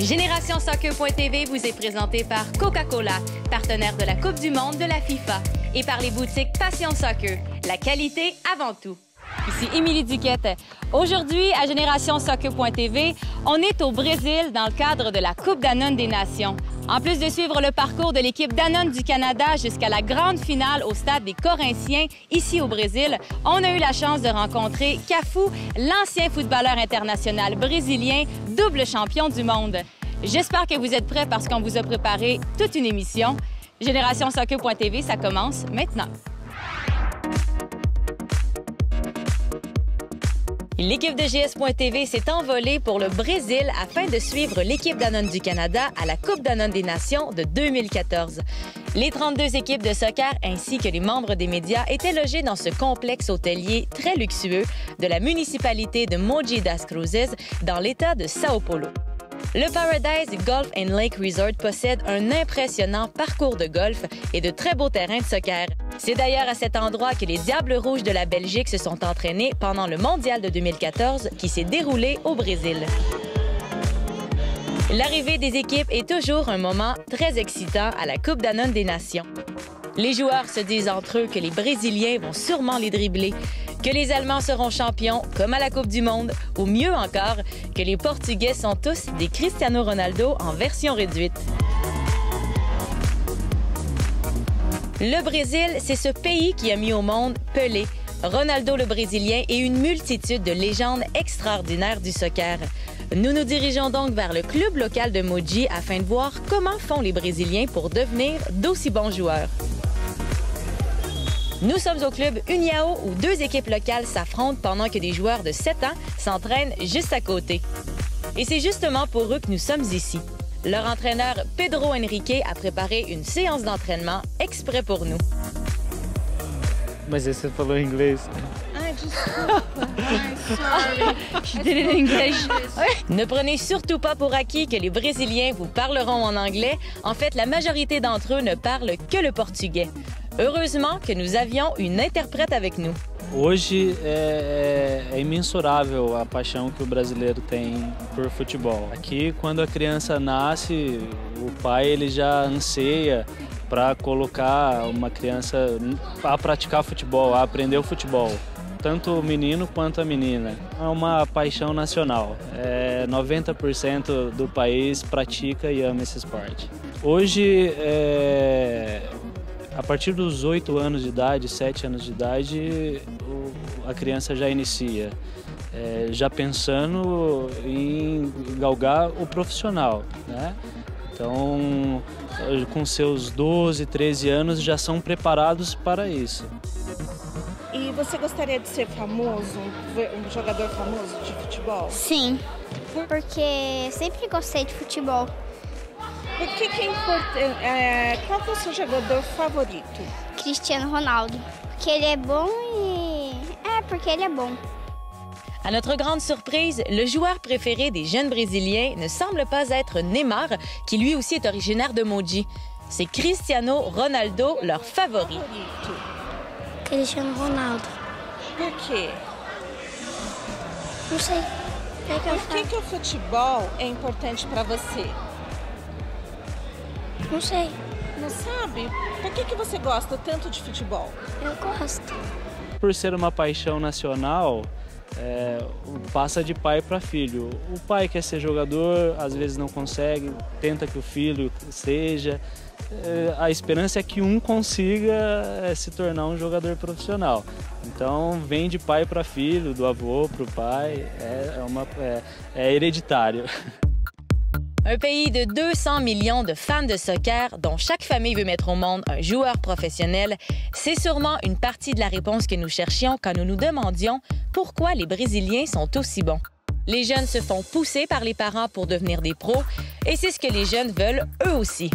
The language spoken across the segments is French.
GénérationSoccer.tv vous est présenté par Coca-Cola, partenaire de la Coupe du monde de la FIFA, et par les boutiques Passion Soccer. La qualité avant tout. Ici Émilie Duquette. Aujourd'hui, à GénérationSoccer.tv, on est au Brésil dans le cadre de la Coupe Danone des Nations. En plus de suivre le parcours de l'équipe Danone du Canada jusqu'à la grande finale au stade des Corinthiens, ici au Brésil, on a eu la chance de rencontrer Cafu, l'ancien footballeur international brésilien, double champion du monde. J'espère que vous êtes prêts parce qu'on vous a préparé toute une émission. GénérationSoccer.tv, ça commence maintenant. L'équipe de GS.tv s'est envolée pour le Brésil afin de suivre l'équipe Danone du Canada à la Coupe Danone des Nations de 2014. Les 32 équipes de soccer ainsi que les membres des médias étaient logés dans ce complexe hôtelier très luxueux de la municipalité de Mogi das Cruzes dans l'État de São Paulo. Le Paradise Golf and Lake Resort possède un impressionnant parcours de golf et de très beaux terrains de soccer. C'est d'ailleurs à cet endroit que les Diables Rouges de la Belgique se sont entraînés pendant le Mondial de 2014 qui s'est déroulé au Brésil. L'arrivée des équipes est toujours un moment très excitant à la Coupe Danone des Nations. Les joueurs se disent entre eux que les Brésiliens vont sûrement les dribbler, que les Allemands seront champions, comme à la Coupe du monde, ou mieux encore, que les Portugais sont tous des Cristiano Ronaldo en version réduite. Le Brésil, c'est ce pays qui a mis au monde Pelé, Ronaldo le Brésilien et une multitude de légendes extraordinaires du soccer. Nous nous dirigeons donc vers le club local de Mogi afin de voir comment font les Brésiliens pour devenir d'aussi bons joueurs. Nous sommes au club União où deux équipes locales s'affrontent pendant que des joueurs de 7 ans s'entraînent juste à côté. Et c'est justement pour eux que nous sommes ici. Leur entraîneur Pedro Henrique a préparé une séance d'entraînement exprès pour nous. Mas você falou inglês. Ai, desculpa. Ai, sorry. Je did it in English. Ne prenez surtout pas pour acquis que les Brésiliens vous parleront en anglais. En fait, la majorité d'entre eux ne parlent que le portugais. Heureusement que nous avions une interprète avec nous. Hoje é imensurável a paixão que o brasileiro tem por futebol. Aqui, quando a criança nasce, o pai ele já anseia para colocar uma criança a praticar futebol, a aprender o futebol. Tanto o menino quanto a menina. É uma paixão nacional. 90% do país pratica e ama esse esporte. Hoje, a partir dos 8 anos de idade, 7 anos de idade, a criança já inicia, já pensando em galgar o profissional, né? Então, com seus 12, 13 anos, já são preparados para isso. E você gostaria de ser famoso, um jogador famoso de futebol? Sim, porque sempre gostei de futebol. O que é importante? Qual é o seu jogador favorito? Cristiano Ronaldo. Porque ele é bom e... porque ele é bom. À notre grande surprise, le joueur préféré des jeunes Brésiliens ne semble pas être Neymar, qui lui aussi est originaire de Mogi. C'est Cristiano Ronaldo, leur favori. Cristiano Ronaldo. Por quê? Não sei. Por que o futebol é importante para você? Não sei. Não sabe? Por que você gosta tanto de futebol? Eu gosto. Por ser uma paixão nacional, passa de pai para filho. O pai quer ser jogador, às vezes não consegue, tenta que o filho seja. A esperança é que um consiga se tornar um jogador profissional. Então vem de pai para filho, do avô para o pai, é hereditário. Un pays de 200 millions de fans de soccer, dont chaque famille veut mettre au monde un joueur professionnel, c'est sûrement une partie de la réponse que nous cherchions quand nous nous demandions pourquoi les Brésiliens sont aussi bons. Les jeunes se font pousser par les parents pour devenir des pros, et c'est ce que les jeunes veulent eux aussi.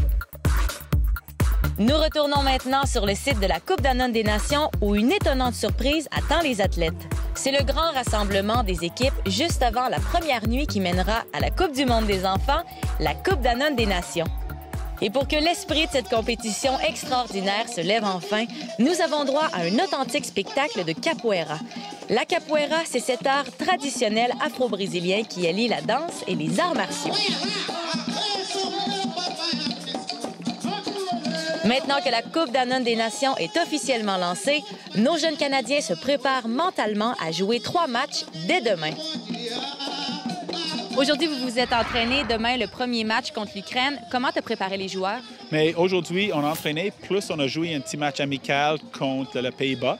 Nous retournons maintenant sur le site de la Coupe Danone des Nations où une étonnante surprise attend les athlètes. C'est le grand rassemblement des équipes juste avant la première nuit qui mènera à la Coupe du monde des enfants, la Coupe Danone des Nations. Et pour que l'esprit de cette compétition extraordinaire se lève enfin, nous avons droit à un authentique spectacle de capoeira. La capoeira, c'est cet art traditionnel afro-brésilien qui allie la danse et les arts martiaux. Maintenant que la Coupe Danone des Nations est officiellement lancée, nos jeunes Canadiens se préparent mentalement à jouer 3 matchs dès demain. Aujourd'hui, vous vous êtes entraîné. Demain, le premier match contre l'Ukraine. Comment t'as préparé les joueurs? Mais aujourd'hui, on a entraîné, plus on a joué un petit match amical contre les Pays-Bas.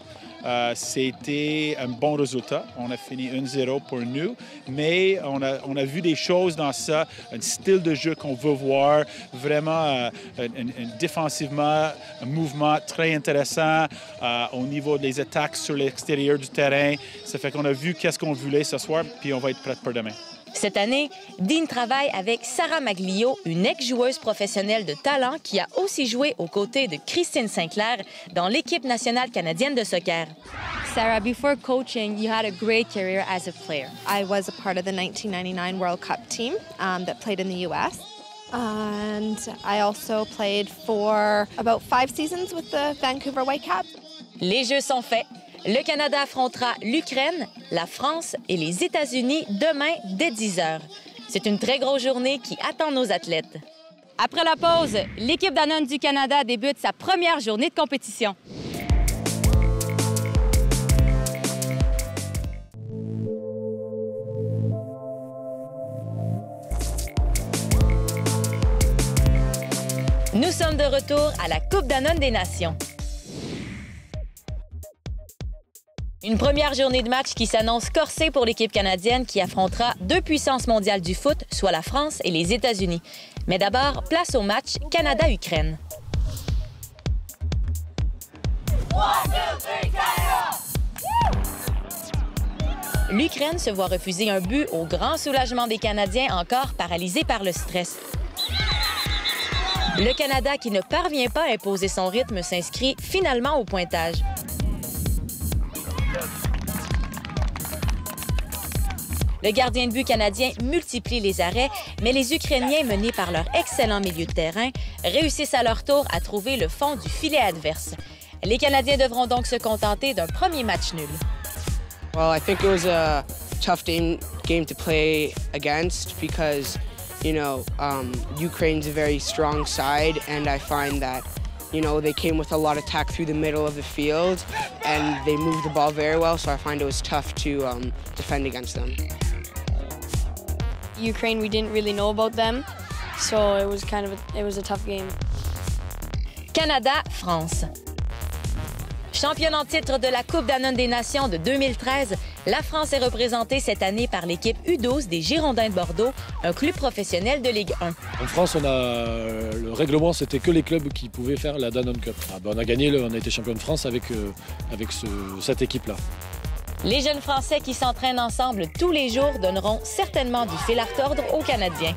C'était un bon résultat. On a fini 1-0 pour nous, mais on a vu des choses dans ça, un style de jeu qu'on veut voir, vraiment défensivement, un mouvement très intéressant au niveau des attaques sur l'extérieur du terrain. Ça fait qu'on a vu qu'est-ce qu'on voulait ce soir, puis on va être prêt pour demain. Cette année, Dean travaille avec Sarah Maglio, une ex-joueuse professionnelle de talent qui a aussi joué aux côtés de Christine Sinclair dans l'équipe nationale canadienne de soccer. Sarah, before coaching, you had a great career as a player. I was a part of the 1999 World Cup team that played in the U.S. And I also played for about 5 seasons with the Vancouver Whitecaps. Les Jeux sont faits. Le Canada affrontera l'Ukraine, la France et les États-Unis demain dès 10 h. C'est une très grosse journée qui attend nos athlètes. Après la pause, l'équipe Danone du Canada débute sa première journée de compétition. Nous sommes de retour à la Coupe Danone des Nations. Une première journée de match qui s'annonce corsée pour l'équipe canadienne qui affrontera 2 puissances mondiales du foot, soit la France et les États-Unis. Mais d'abord, place au match Canada-Ukraine. L'Ukraine se voit refuser un but au grand soulagement des Canadiens encore paralysés par le stress. Le Canada, qui ne parvient pas à imposer son rythme, s'inscrit finalement au pointage. Le gardien de but canadien multiplie les arrêts, mais les Ukrainiens, menés par leur excellent milieu de terrain, réussissent à leur tour à trouver le fond du filet adverse. Les Canadiens devront donc se contenter d'un premier match nul. Well, I think it was a tough game to play against because, Ukraine's a very strong side, and I find that they came with a lot of attack through the middle of the field, and they moved the ball very well, so I find it was tough to defend against them. Ukraine, we didn't really know about them, so it was a tough game. Canada-France. Championne en titre de la Coupe Danone des Nations de 2013, la France est représentée cette année par l'équipe U12 des Girondins de Bordeaux, un club professionnel de Ligue 1. En France, le règlement, c'était que les clubs qui pouvaient faire la Danone Cup. On a gagné, on a été champion de France avec cette équipe-là. Les jeunes Français qui s'entraînent ensemble tous les jours donneront certainement du fil à retordre aux Canadiens.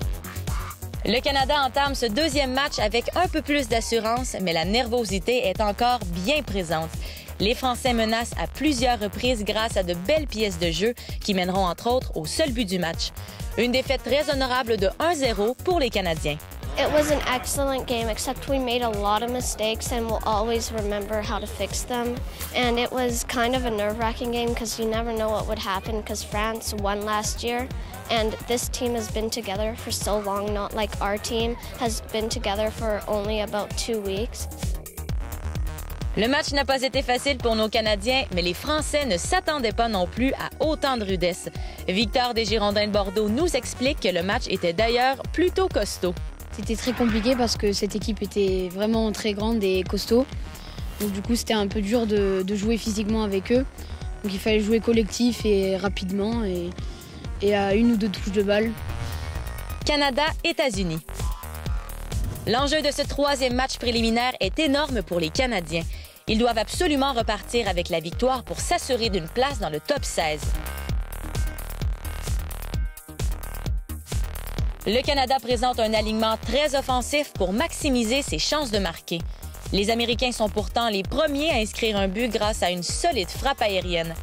Le Canada entame ce deuxième match avec un peu plus d'assurance, mais la nervosité est encore bien présente. Les Français menacent à plusieurs reprises grâce à de belles pièces de jeu qui mèneront entre autres au seul but du match. Une défaite très honorable de 1-0 pour les Canadiens. It was an excellent game, except we made a lot of mistakes and we'll always remember how to fix them. And it was kind of a nerve-wracking game because you never know what would happen because France won last year. And this team has been together for so long, not like our team has been together for only about 2 weeks. Le match n'a pas été facile pour nos Canadiens, mais les Français ne s'attendaient pas non plus à autant de rudesse. Victor des Girondins de Bordeaux nous explique que le match était d'ailleurs plutôt costaud. C'était très compliqué parce que cette équipe était vraiment très grande et costaud. Donc du coup, c'était un peu dur de jouer physiquement avec eux. Donc il fallait jouer collectif et rapidement et à 1 ou 2 touches de balle. Canada-États-Unis. L'enjeu de ce 3e match préliminaire est énorme pour les Canadiens. Ils doivent absolument repartir avec la victoire pour s'assurer d'une place dans le top 16. Le Canada présente un alignement très offensif pour maximiser ses chances de marquer. Les Américains sont pourtant les premiers à inscrire un but grâce à une solide frappe aérienne.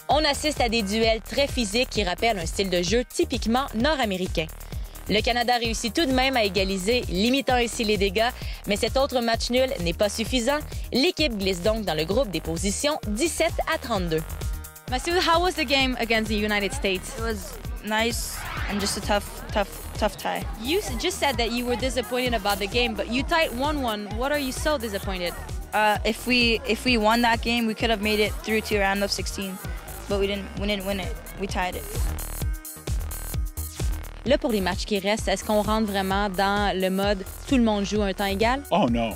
On assiste à des duels très physiques qui rappellent un style de jeu typiquement nord-américain. Le Canada réussit tout de même à égaliser, limitant ainsi les dégâts, mais cet autre match nul n'est pas suffisant. L'équipe glisse donc dans le groupe des positions 17-32. Masoud, how was the game against the United States? It was nice and just a tough tie. You just said that you were disappointed about the game, but you tied 1-1. What are you so disappointed? If we won that game, we could have made it through to round of 16, but we didn't win it. We tied it. Là, pour les matchs qui restent, est-ce qu'on rentre vraiment dans le mode tout le monde joue à un temps égal? Oh non.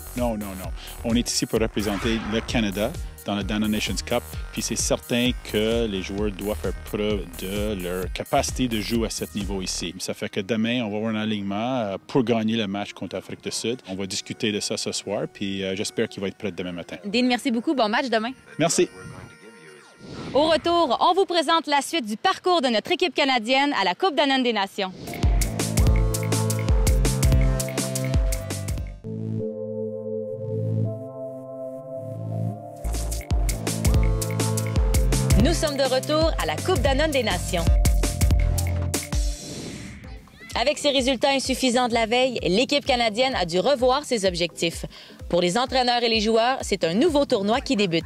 On est ici pour représenter le Canada dans le Dano Nations Cup, puis c'est certain que les joueurs doivent faire preuve de leur capacité de jouer à ce niveau ici. Ça fait que demain, on va avoir un alignement pour gagner le match contre l'Afrique du Sud. On va discuter de ça ce soir, puis j'espère qu'il va être prêt demain matin. Dean, merci beaucoup. Bon match demain. Merci. Au retour, on vous présente la suite du parcours de notre équipe canadienne à la Coupe Danone des Nations. Nous sommes de retour à la Coupe Danone des Nations. Avec ses résultats insuffisants de la veille, l'équipe canadienne a dû revoir ses objectifs. Pour les entraîneurs et les joueurs, c'est un nouveau tournoi qui débute.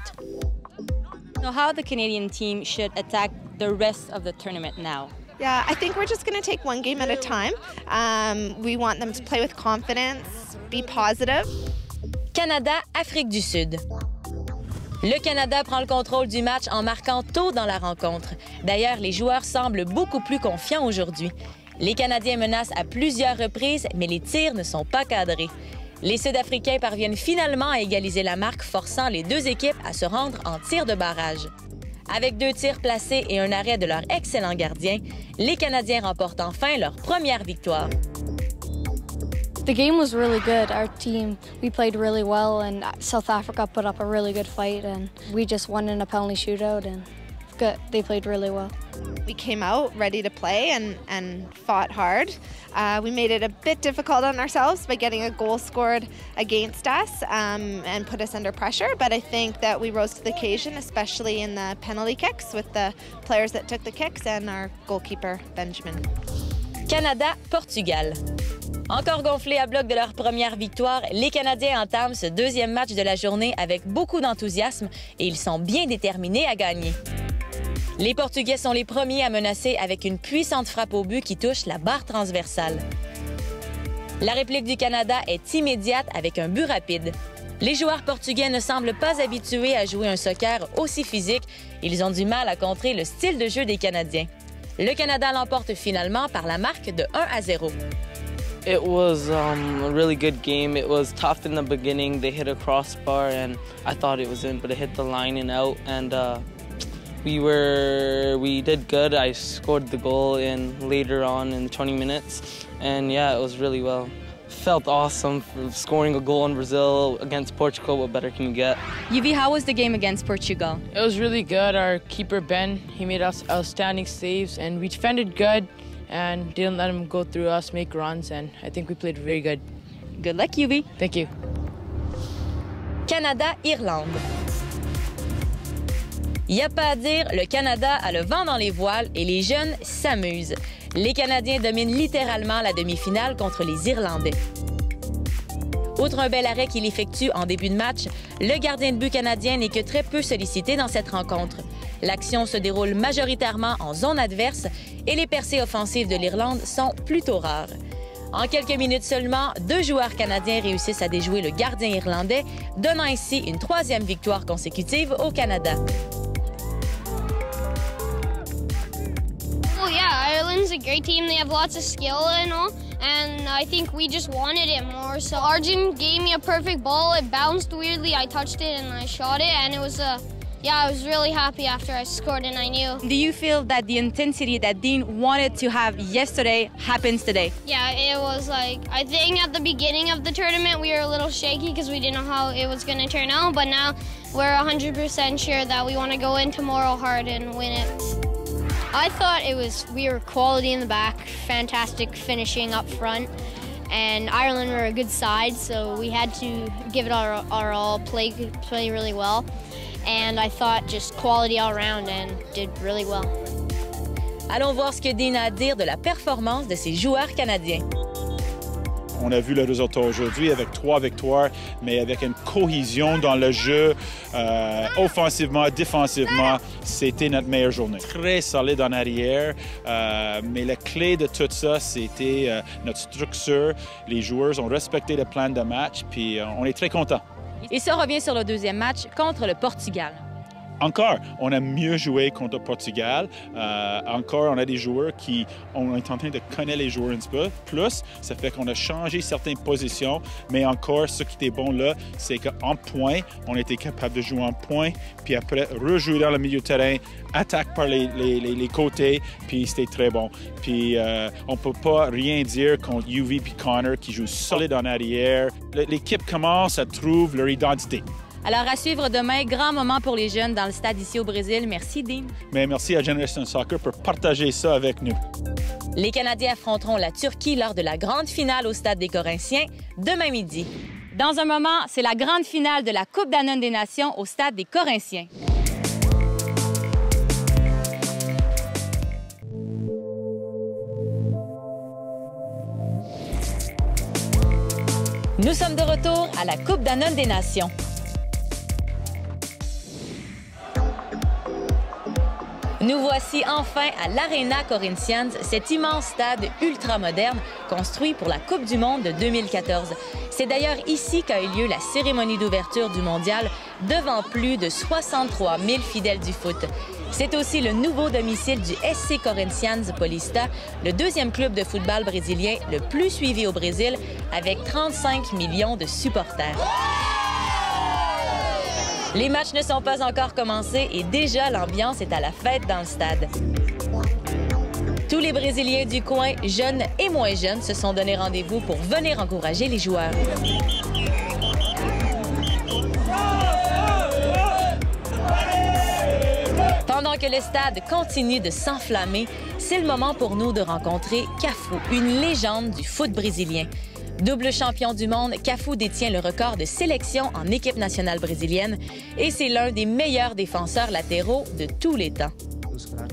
So how the Canadian team should attack the rest of the tournament now? Yeah, I think we're just going to take one game at a time. We want them to play with confidence, be positive. Canada, Afrique du Sud. Le Canada prend le contrôle du match en marquant tôt dans la rencontre. D'ailleurs, les joueurs semblent beaucoup plus confiants aujourd'hui. Les Canadiens menacent à plusieurs reprises, mais les tirs ne sont pas cadrés. Les Sud-Africains parviennent finalement à égaliser la marque, forçant les deux équipes à se rendre en tir de barrage. Avec 2 tirs placés et un arrêt de leur excellent gardien, les Canadiens remportent enfin leur première victoire. The game was really good. Our team, we played really well, and South Africa put up a really good fight, and we just won in a penalty shootout, and good. They played really well. We came out ready to play and fought hard. We made it a bit difficult on ourselves by getting a goal scored against us and put us under pressure, but I think that we rose to the occasion, especially in the penalty kicks with the players that took the kicks and our goalkeeper, Benjamin. Canada, Portugal. Encore gonflés à bloc de leur première victoire, les Canadiens entament ce deuxième match de la journée avec beaucoup d'enthousiasme et ils sont bien déterminés à gagner. Les Portugais sont les premiers à menacer avec une puissante frappe au but qui touche la barre transversale. La réplique du Canada est immédiate avec un but rapide. Les joueurs portugais ne semblent pas habitués à jouer un soccer aussi physique. Ils ont du mal à contrer le style de jeu des Canadiens. Le Canada l'emporte finalement par la marque de 1-0. It was a really good game. It was tough in the beginning. They hit a crossbar and I thought it was in, but it hit the line and out. And we did good. I scored the goal later on in 20 minutes. And yeah, it was really well. Felt awesome for scoring a goal in Brazil against Portugal. What better can you get? Yuvi, how was the game against Portugal? It was really good. Our keeper, Ben, he made us outstanding saves and we defended good and didn't let him go through us, make runs, and I think we played very good. Good luck, Yuvi. Thank you. Canada, Irlande. Y a pas à dire, le Canada a le vent dans les voiles et les jeunes s'amusent. Les Canadiens dominent littéralement la demi-finale contre les Irlandais. Outre un bel arrêt qu'il effectue en début de match, le gardien de but canadien n'est que très peu sollicité dans cette rencontre. L'action se déroule majoritairement en zone adverse et les percées offensives de l'Irlande sont plutôt rares. En quelques minutes seulement, 2 joueurs canadiens réussissent à déjouer le gardien irlandais, donnant ainsi une 3e victoire consécutive au Canada. Well, yeah, Ireland's a great team. They have lots of skill and all, and I think we just wanted it more. So Arjun gave me a perfect ball. It bounced weirdly. I touched it and I shot it, and it was yeah, I was really happy after I scored and I knew. Do you feel that the intensity that Dean wanted to have yesterday happens today? Yeah, it was like, I think at the beginning of the tournament we were a little shaky because we didn't know how it was going to turn out, but now we're 100% sure that we want to go in tomorrow hard and win it. I thought we were quality in the back, fantastic finishing up front, and Ireland were a good side, so we had to give it our all, play really well. And I thought just quality all around and did really well. Allons voir ce que Dean a à dire de la performance de ses joueurs canadiens. On a vu le résultat aujourd'hui avec 3 victoires, mais avec une cohésion dans le jeu, offensivement, défensivement, c'était notre meilleure journée. Très solide en arrière, mais la clé de tout ça, c'était notre structure. Les joueurs ont respecté le plan de match, puis on est très contents. Et ça revient sur le deuxième match contre le Portugal. Encore, on a mieux joué contre le Portugal. Encore, on a des joueurs qui on est en train de connaître les joueurs un petit peu plus. Ça fait qu'on a changé certaines positions. Mais encore, ce qui était bon là, c'est qu'en point, on était capable de jouer en point. Puis après, rejouer dans le milieu de terrain, attaque par les côtés. Puis c'était très bon. Puis on ne peut pas rien dire contre UV et Connor qui jouent solide en arrière. L'équipe commence à trouver leur identité. Alors, à suivre demain, grand moment pour les jeunes dans le stade ici au Brésil. Merci, Dean. Mais merci à Generation Soccer pour partager ça avec nous. Les Canadiens affronteront la Turquie lors de la grande finale au stade des Corinthiens demain midi. Dans un moment, c'est la grande finale de la Coupe Danone des Nations au stade des Corinthiens. Nous sommes de retour à la Coupe Danone des Nations. Nous voici enfin à l'Arena Corinthians, cet immense stade ultra-moderne construit pour la Coupe du monde de 2014. C'est d'ailleurs ici qu'a eu lieu la cérémonie d'ouverture du Mondial devant plus de 63 000 fidèles du foot. C'est aussi le nouveau domicile du SC Corinthians Paulista, le deuxième club de football brésilien le plus suivi au Brésil, avec 35 millions de supporters. Les matchs ne sont pas encore commencés et déjà l'ambiance est à la fête dans le stade. Tous les Brésiliens du coin, jeunes et moins jeunes, se sont donné rendez-vous pour venir encourager les joueurs. Pendant que le stade continue de s'enflammer, c'est le moment pour nous de rencontrer Cafu, une légende du foot brésilien. Double champion du monde, Cafu détient le record de sélection en équipe nationale brésilienne et c'est l'un des meilleurs défenseurs latéraux de tous les temps.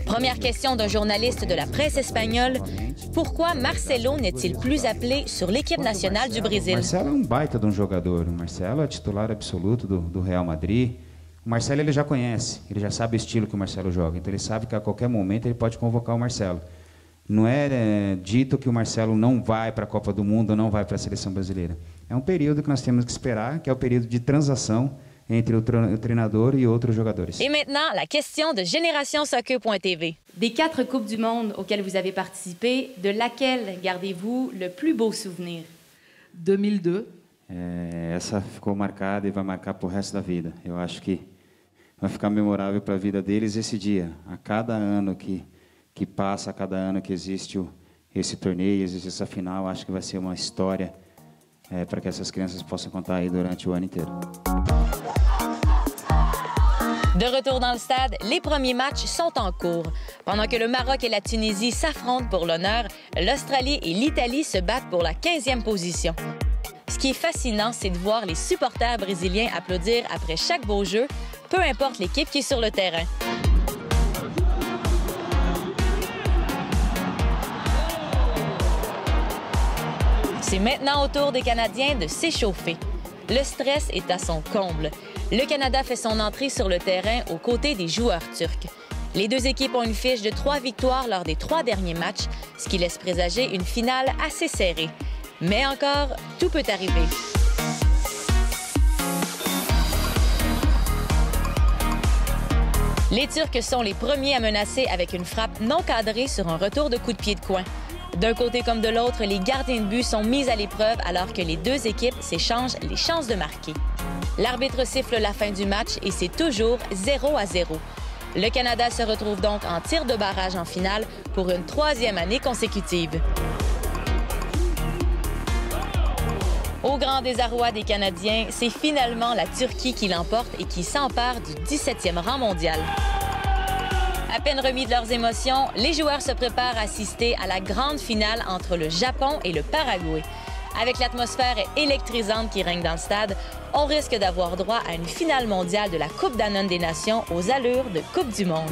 Première question d'un journaliste de la presse espagnole. Pourquoi Marcelo n'est-il plus appelé sur l'équipe nationale du Brésil? Marcelo é baita de jogador. O Marcelo é titular absoluto do Real Madrid. O Marcelo ele já conhece, ele já sabe o estilo que o Marcelo joga, então ele sabe que a qualquer momento ele pode convocar o Marcelo. Não é dito que o Marcelo não vai para a Copa do Mundo ou não vai para a seleção brasileira. É período que nós temos que esperar, que é o período de transação entre o treinador e outros jogadores. Et maintenant, la question de GénérationSoccer.tv. Des 4 Coupes du Monde auxquelles vous avez participé, de laquelle gardez-vous le plus beau souvenir? 2002. Essa ficou marcada e vai marcar para o resto da vida. Eu acho que vai ficar memorável para a vida deles esse dia. A cada ano que passa, a cada ano que existe esse torneio, existe essa final, acho que vai ser uma história para que essas crianças possam contar aí durante o ano inteiro. De retour dans le stade, les premiers matchs sont en cours. Pendant que le Maroc et la Tunisie s'affrontent pour l'honneur, l'Australie et l'Italie se battent pour la 15e position. Ce qui est fascinant, c'est de voir les supporters brésiliens applaudir après chaque beau jeu, peu importe l'équipe qui est sur le terrain. C'est maintenant au tour des Canadiens de s'échauffer. Le stress est à son comble. Le Canada fait son entrée sur le terrain aux côtés des joueurs turcs. Les deux équipes ont une fiche de 3 victoires lors des 3 derniers matchs, ce qui laisse présager une finale assez serrée. Mais encore, tout peut arriver. Les Turcs sont les premiers à menacer avec une frappe non cadrée sur un retour de coup de pied de coin. D'un côté comme de l'autre, les gardiens de but sont mis à l'épreuve alors que les deux équipes s'échangent les chances de marquer. L'arbitre siffle la fin du match et c'est toujours 0-0. Le Canada se retrouve donc en tir de barrage en finale pour une 3e année consécutive. Au grand désarroi des Canadiens, c'est finalement la Turquie qui l'emporte et qui s'empare du 17e rang mondial. À peine remis de leurs émotions, les joueurs se préparent à assister à la grande finale entre le Japon et le Paraguay. Avec l'atmosphère électrisante qui règne dans le stade, on risque d'avoir droit à une finale mondiale de la Coupe Danone des Nations aux allures de Coupe du Monde.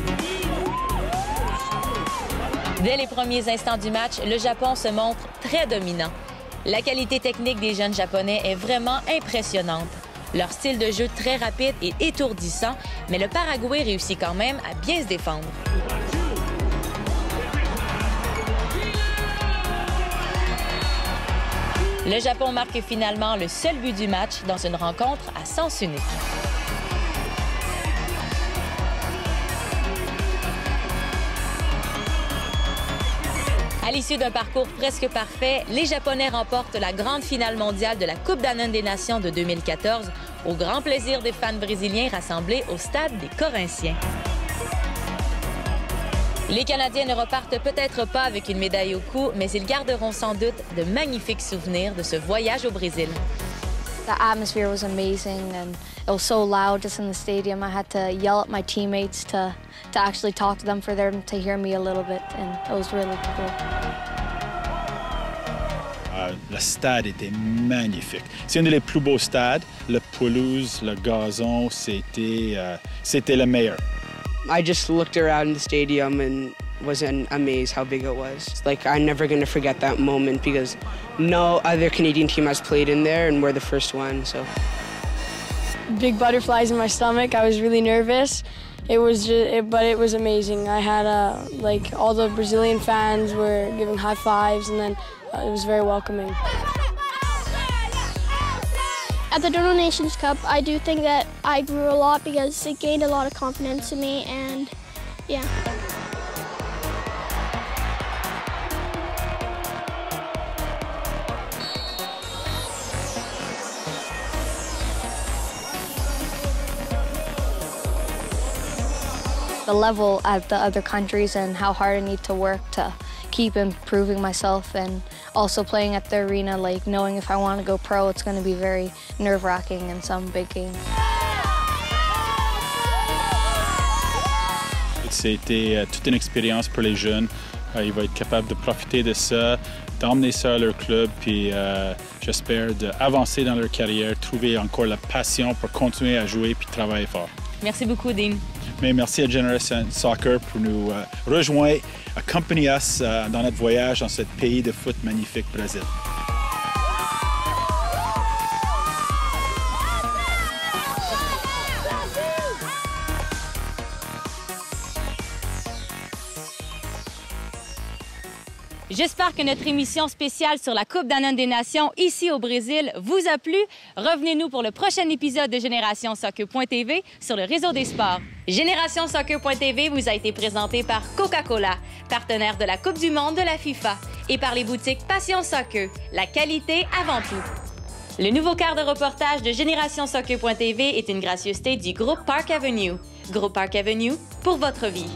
Dès les premiers instants du match, le Japon se montre très dominant. La qualité technique des jeunes Japonais est vraiment impressionnante. Leur style de jeu très rapide et étourdissant, mais le Paraguay réussit quand même à bien se défendre. Le Japon marque finalement le seul but du match dans une rencontre à sens unique. À l'issue d'un parcours presque parfait, les Japonais remportent la grande finale mondiale de la Coupe Danone des Nations de 2014, au grand plaisir des fans brésiliens rassemblés au stade des Corinthians. Les Canadiens ne repartent peut-être pas avec une médaille au cou, mais ils garderont sans doute de magnifiques souvenirs de ce voyage au Brésil. The atmosphere was amazing and it was so loud just in the stadium. I had to yell at my teammates to actually talk to them for them to hear me a little bit, and it was really cool. Le stade était magnifique. C'est un des plus beaux stades. La pelouse, le gazon, c'était le meilleur. I just looked around the stadium and was amazed how big it was. Like, I'm never going to forget that moment because no other Canadian team has played in there and we're the first one, so. Big butterflies in my stomach. I was really nervous. It was but it was amazing. I had like all the Brazilian fans were giving high fives, and then it was very welcoming. At the Donor Nations Cup, I do think that I grew a lot because it gained a lot of confidence in me, and yeah. The level at the other countries and how hard I need to work to keep improving myself, and also playing at the arena, like knowing if I want to go pro, it's going to be very nerve-wracking in some big games. C'était toute une expérience pour les jeunes. Ils vont être capables de profiter de ça, d'emmener ça à leur club, puis j'espère d'avancer dans leur carrière, trouver encore la passion pour continuer à jouer puis travailler fort. Merci beaucoup, Dean. Mais merci à Generation Soccer pour nous rejoindre, accompagner us dans notre voyage dans ce pays de foot magnifique, Brésil. J'espère que notre émission spéciale sur la Coupe Danone des Nations ici au Brésil vous a plu. Revenez-nous pour le prochain épisode de Génération Soccer.tv sur le réseau des sports. Génération Soccer.tv vous a été présenté par Coca-Cola, partenaire de la Coupe du monde de la FIFA, et par les boutiques Passion Soccer, la qualité avant tout. Le nouveau quart de reportage de Génération Soccer.tv est une gracieuseté du groupe Park Avenue. Groupe Park Avenue, pour votre vie.